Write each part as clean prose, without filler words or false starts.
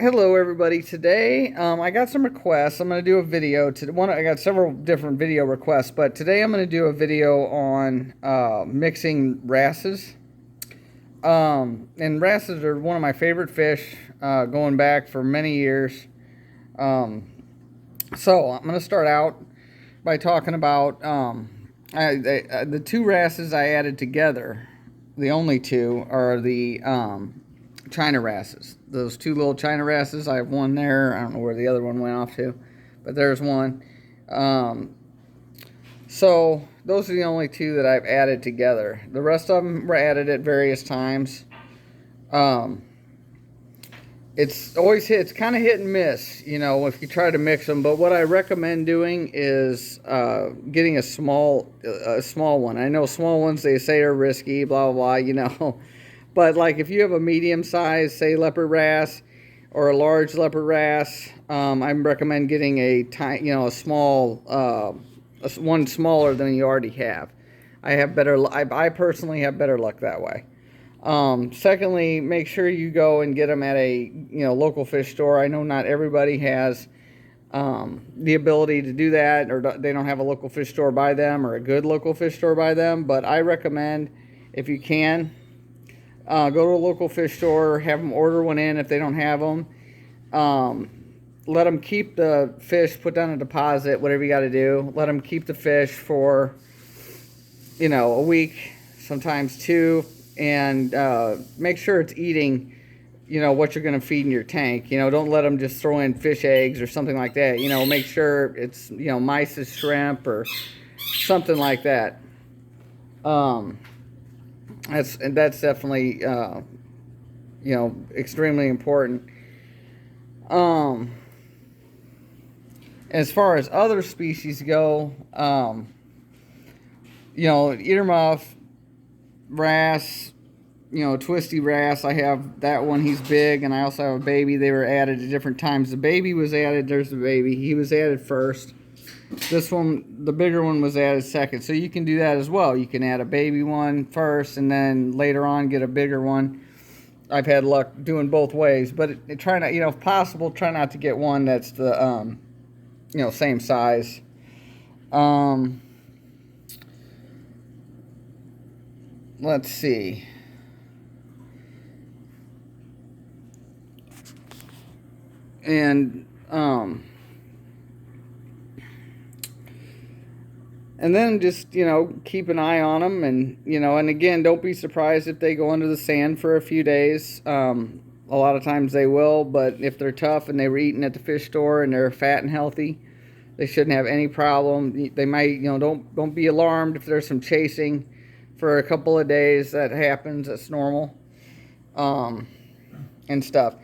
Hello, everybody. Today, I got some requests. I'm going to do a video. I got several different video requests, but today I'm going to do a video on mixing wrasses. And wrasses are one of my favorite fish, going back for many years. Um, so I'm going to start out by talking about the two wrasses I added together. The only two are the China wrasses. Those two little China wrasses. I have one there. I don't know where the other one went off to, but there's one. Um, so those are the only two that I've added together. The rest of them were added at various times. Um, it's kind of hit and miss, if you try to mix them. But what I recommend doing is getting a small one. I know small ones, they say, are risky, blah blah blah. But like if you have a medium size, say, leopard wrasse or a large leopard wrasse, I recommend getting a small one smaller than you already have. I personally have better luck that way. Secondly, make sure you go and get them at a local fish store. I know not everybody has the ability to do that, or they don't have a local fish store by them or a good local fish store by them. But I recommend, if you can, go to a local fish store, have them order one in if they don't have them. Let them keep the fish, put down a deposit, whatever you got to do. Let them keep the fish for, a week, sometimes two, and make sure it's eating, what you're going to feed in your tank. Don't let them just throw in fish eggs or something like that. Make sure it's, mysis shrimp or something like that. That's definitely extremely important. As far as other species go, earmuff, wrasse, twisty wrasse. I have that one. He's big, and I also have a baby. They were added at different times. The baby was added. There's the baby. He was added first. This one, the bigger one, was added second. So you can do that as well. You can add a baby one first, and then later on get a bigger one. I've had luck doing both ways, but try not, if possible, try not to get one that's the, same size. Let's see. And then just, keep an eye on them. And again, don't be surprised if they go under the sand for a few days. A lot of times they will, but if they're tough and they were eating at the fish store and they're fat and healthy, they shouldn't have any problem. They might, don't be alarmed if there's some chasing for a couple of days. That happens. That's normal. And stuff.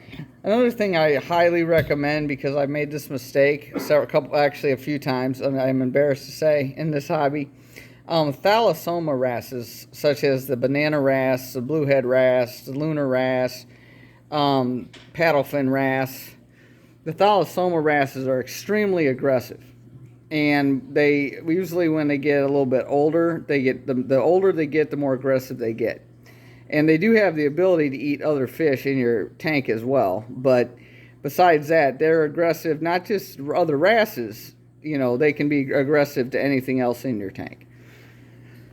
Another thing I highly recommend, because I've made this mistake a few times, and I'm embarrassed to say, in this hobby, thalassoma wrasses, such as the banana wrasse, the bluehead wrasse, the lunar wrasse, paddlefin wrasse. The thalassoma wrasses are extremely aggressive, and they usually, when they get a little bit older, the older they get, the more aggressive they get. And they do have the ability to eat other fish in your tank as well. But besides that, they're aggressive, not just other wrasses. They can be aggressive to anything else in your tank.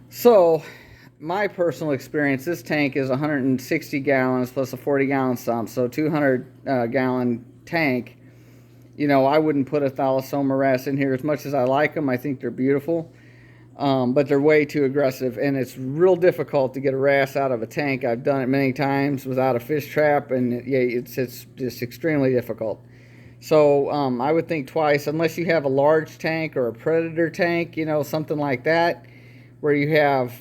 So, my personal experience, this tank is 160 gallons plus a 40-gallon sump. So, 200-gallon tank. I wouldn't put a thalassoma wrasse in here as much as I like them. I think they're beautiful. But they're way too aggressive, and it's real difficult to get a wrasse out of a tank. I've done it many times without a fish trap, and it's just extremely difficult. So I would think twice, unless you have a large tank or a predator tank, something like that, where you have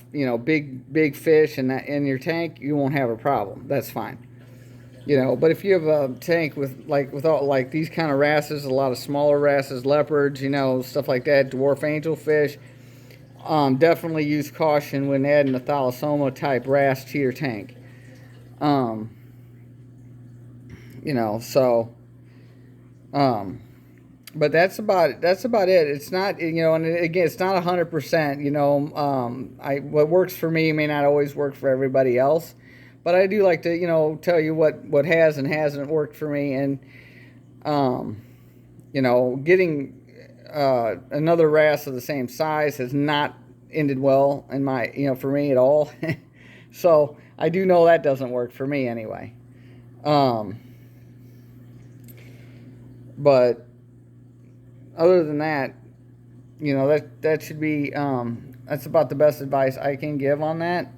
big fish in your tank, you won't have a problem. That's fine. But if you have a tank with all like these kind of wrasses, a lot of smaller wrasses, leopards, stuff like that, dwarf angelfish. Definitely use caution when adding a thalassoma type wrasse to your tank. But that's about it. It's not, and again, it's not 100%. What works for me may not always work for everybody else. But I do like to, you know, tell you what has and hasn't worked for me. And, you know, getting another wrasse of the same size has not ended well in my, you know, for me at all. So I do know that doesn't work for me anyway. But other than that, you know, that should be, that's about the best advice I can give on that.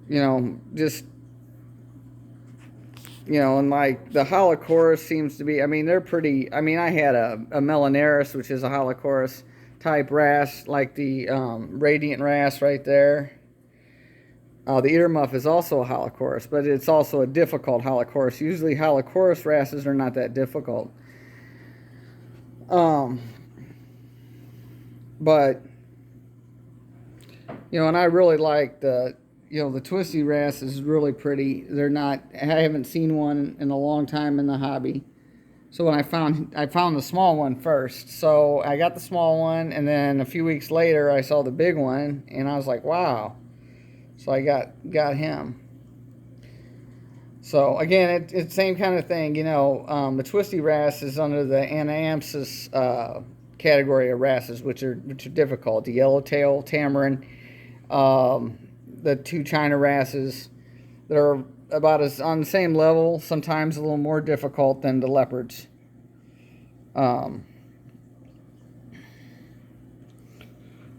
You know, just, you know, and like the Holochorus seems to be, I mean, they're pretty, I mean, I had a Melanaris, which is a Holochorus type wrasse, like the Radiant wrasse right there. The earmuff is also a Holochorus, but it's also a difficult Holochorus. Usually Holochorus wrasses are not that difficult. But, you know, and I really like the, you know, the twisty wrasse is really pretty. They're not, I haven't seen one in a long time in the hobby. So when I found the small one first. So I got the small one, and then a few weeks later I saw the big one, and I was like, wow. So I got him. So again, it's the same kind of thing, you know. The twisty wrasse is under the Anampsis category of wrasses, which are difficult. The yellowtail, tamarin, the two China wrasses, they're about as on the same level, sometimes a little more difficult than the leopards.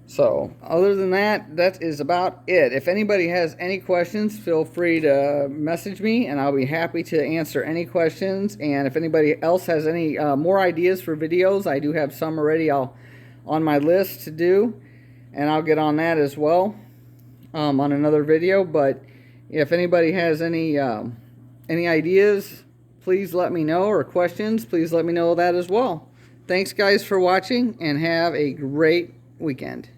So other than that, that is about it. If anybody has any questions, feel free to message me, and I'll be happy to answer any questions. And if anybody else has any more ideas for videos, I do have some already on my list to do, and I'll get on that as well on another video. But if anybody has any ideas, please let me know, or questions, please let me know that as well. Thanks guys for watching, and have a great weekend.